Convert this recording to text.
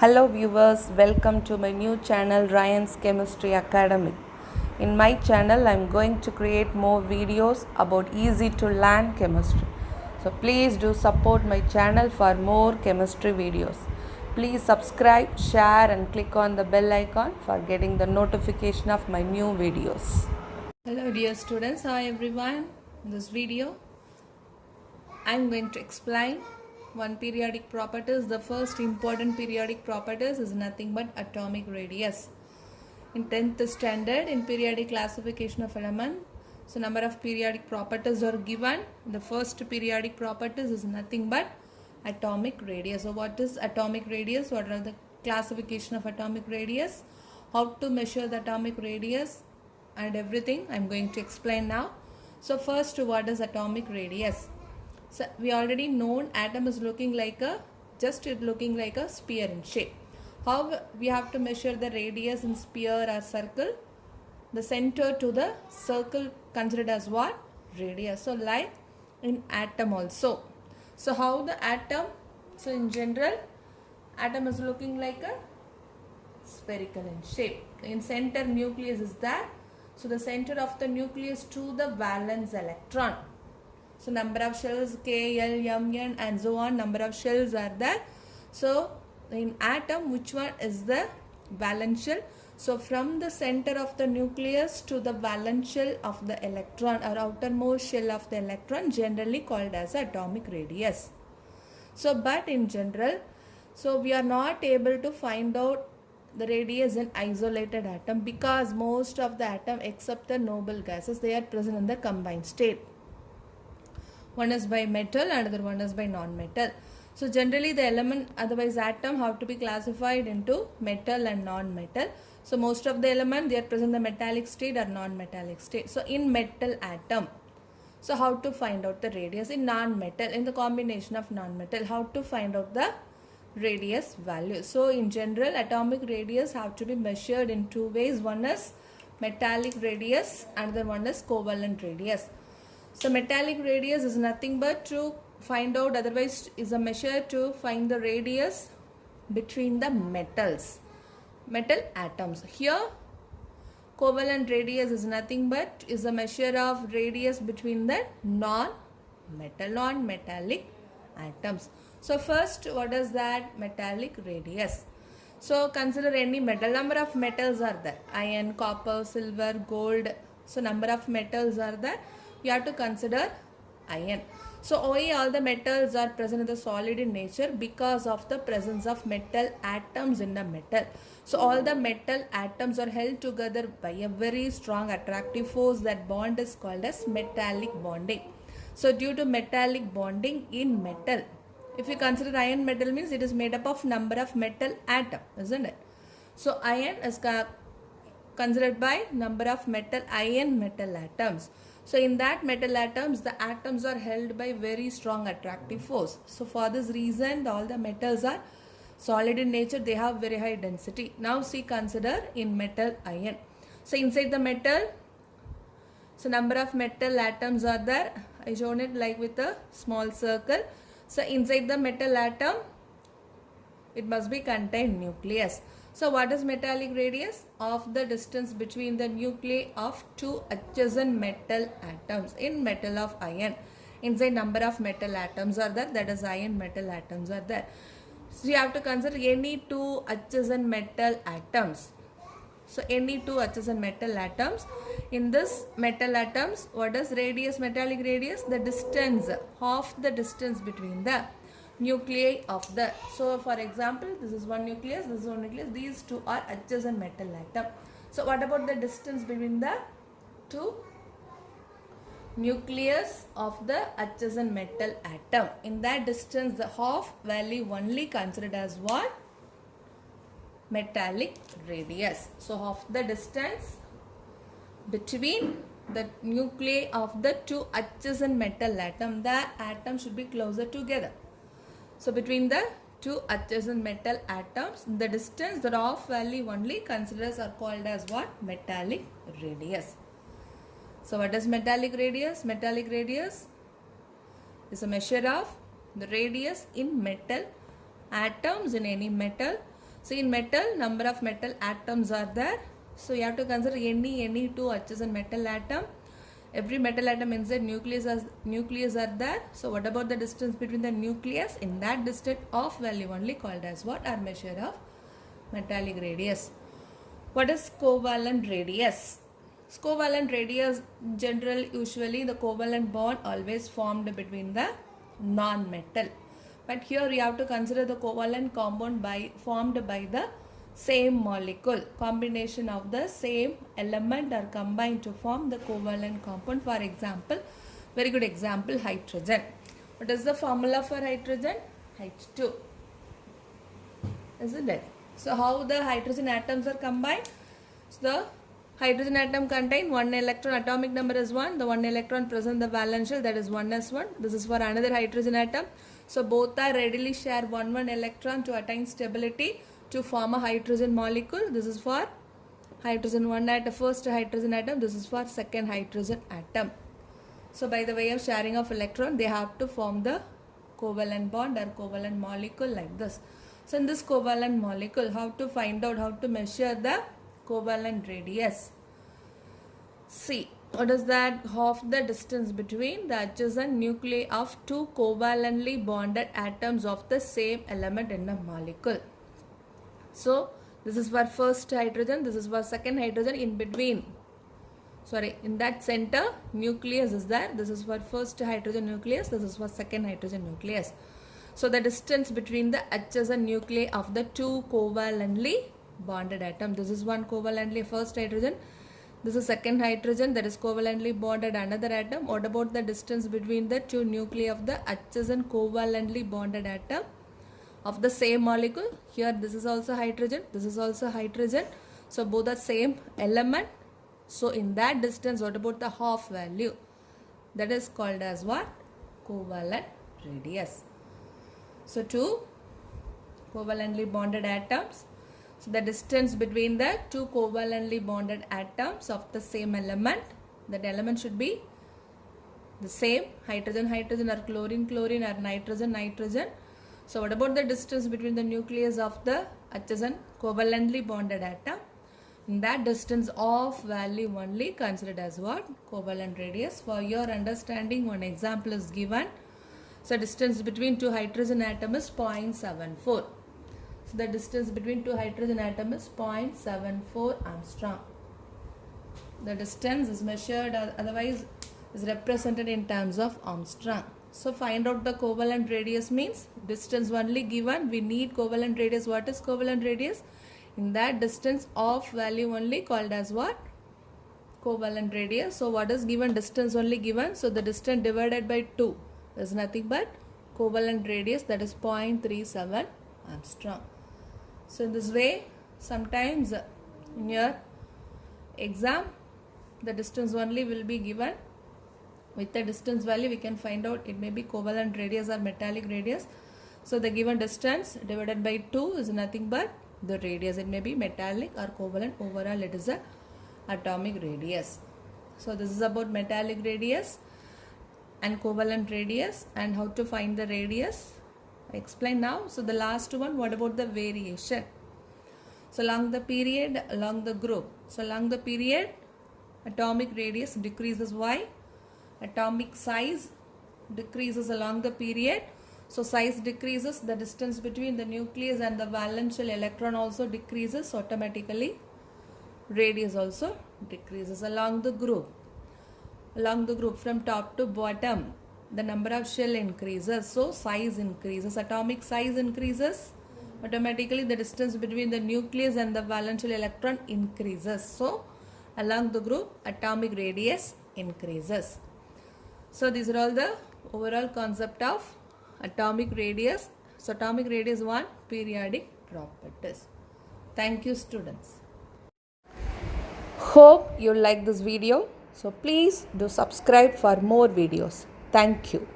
Hello viewers, welcome to my new channel Ryan's Chemistry Academy. In my channel I am going to create more videos about easy to learn chemistry. So please do support my channel for more chemistry videos. Please subscribe, share and click on the bell icon for getting the notification of my new videos. Hello dear students, hi everyone. In this video I am going to explain one periodic properties. The first important periodic properties is nothing but atomic radius. In 10th standard in periodic classification of element, so number of periodic properties are given. The first periodic properties is nothing but atomic radius. So what is atomic radius? What are the classification of atomic radius? How to measure the atomic radius and everything I am going to explain now. So first, what is atomic radius? So we already known atom is looking like a sphere in shape. How we have to measure the radius in sphere or circle? The center to the circle considered as what? Radius. So like in atom also. So how the atom? So in general, atom is looking like a spherical in shape. In center nucleus is that. So the center of the nucleus to the valence electron. So number of shells K, L, M, N and so on, number of shells are there. So in atom, which one is the valence shell? So from the center of the nucleus to the valence shell of the electron or outermost shell of the electron, generally called as atomic radius. So but in general, so we are not able to find out the radius in isolated atom because most of the atom except the noble gases, they are present in the combined state. One is by metal, another one is by non-metal. So generally the element, otherwise atom, have to be classified into metal and non-metal. So most of the element, they are present in the metallic state or non-metallic state. So in metal atom, so how to find out the radius? In non-metal, in the combination of non-metal, how to find out the radius value? So in general, atomic radius have to be measured in two ways. One is metallic radius, another one is covalent radius. So metallic radius is nothing but to find out, otherwise is a measure to find the radius between the metals, metal atoms. Here covalent radius is nothing but is a measure of radius between the non-metallic atoms. So first, what is that? Metallic radius. So consider any metal, number of metals are there, iron, copper, silver, gold. So number of metals are there. You have to consider iron. So why all the metals are present in the solid in nature? Because of the presence of metal atoms in the metal. So all the metal atoms are held together by a very strong attractive force. That bond is called as metallic bonding. So due to metallic bonding in metal, if you consider iron metal, means it is made up of number of metal atom, isn't it? So iron is considered by number of iron metal atoms. So in that metal atoms, the atoms are held by very strong attractive force. So for this reason, all the metals are solid in nature. They have very high density. Now see, consider in metal iron. So inside the metal, so number of metal atoms are there. I shown it like with a small circle. So inside the metal atom, it must be contained nucleus. So what is metallic radius? Of the distance between the nuclei of two adjacent metal atoms in metal of iron. Inside number of metal atoms are there, that is iron metal atoms are there. So you have to consider any two adjacent metal atoms. So any two adjacent metal atoms. In this metal atoms, what is radius, metallic radius? The distance, half the distance between the nuclei of the, so for example, this is one nucleus, this is one nucleus, these two are adjacent metal atom. So what about the distance between the two nucleus of the adjacent metal atom? In that distance, the half value only considered as what? Metallic radius. So half the distance between the nuclei of the two adjacent metal atom, the atom should be closer together. So between the two adjacent metal atoms, the distance, the half value only considered are called as what? Metallic radius. So what is metallic radius? Metallic radius is a measure of the radius in metal atoms in any metal. So in metal, number of metal atoms are there. So you have to consider any two adjacent metal atom. Every metal atom inside nucleus are there. So what about the distance between the nucleus? In that distance of value only called as what? Our measure of metallic radius. What is covalent radius? Covalent radius in general, usually the covalent bond always formed between the non-metal. But here you have to consider the covalent compound formed by the same molecule. Combination of the same element are combined to form the covalent compound. For example, very good example, hydrogen. What is the formula for hydrogen? H2. Isn't it? So how the hydrogen atoms are combined? So the hydrogen atom contain one electron, atomic number is 1. The one electron present in the valence shell, that is 1s1. This is for another hydrogen atom. So both are readily share one electron to attain stability to form a hydrogen molecule. This is for hydrogen 1 atom, first hydrogen atom. This is for second hydrogen atom. So by the way of sharing of electron, they have to form the covalent bond or covalent molecule like this. So in this covalent molecule, how to find out, how to measure the covalent radius? See, what is that? Half the distance between the adjacent nuclei of two covalently bonded atoms of the same element in a molecule. So this is for first hydrogen, this is for second hydrogen. In between, in that center nucleus is there. This is for first hydrogen nucleus, this is for second hydrogen nucleus. So the distance between the adjacent nuclei of the two covalently bonded atom. This is one covalently first hydrogen. This is second hydrogen that is covalently bonded another atom. What about the distance between the two nuclei of the adjacent covalently bonded atom of the same molecule? Here this is also hydrogen, this is also hydrogen. So both are same element. So in that distance, what about the half value? That is called as what? Covalent radius. So two covalently bonded atoms. So the distance between the two covalently bonded atoms of the same element, that element should be the same, hydrogen hydrogen or chlorine chlorine or nitrogen nitrogen. So what about the distance between the nucleus of the adjacent covalently bonded atom? In that distance of value only considered as what? Covalent radius. For your understanding, one example is given. So distance between two hydrogen atom is 0.74. So the distance between two hydrogen atom is 0.74 Armstrong. The distance is measured, otherwise is represented in terms of Armstrong. So find out the covalent radius means distance only given. We need covalent radius. What is covalent radius? In that distance of value only called as what? Covalent radius. So what is given? Distance only given. So the distance divided by 2 is nothing but covalent radius, that is 0.37 Armstrong. So in this way, sometimes in your exam, the distance only will be given. With the distance value, we can find out it may be covalent radius or metallic radius. So the given distance divided by 2 is nothing but the radius. It may be metallic or covalent. Overall, it is a atomic radius. So this is about metallic radius and covalent radius and how to find the radius. I explain now. So the last one, what about the variation? So along the period, along the group. So along the period, atomic radius decreases. Why? Atomic size decreases along the period. So size decreases, the distance between the nucleus and the valence shell electron also decreases. So automatically radius also decreases along the group. Along the group from top to bottom, the number of shell increases. So size increases, atomic size increases. Automatically the distance between the nucleus and the valence shell electron increases. So along the group, atomic radius increases. So these are all the overall concept of atomic radius. So atomic radius 1, periodic properties. Thank you, students. Hope you like this video. So please do subscribe for more videos. Thank you.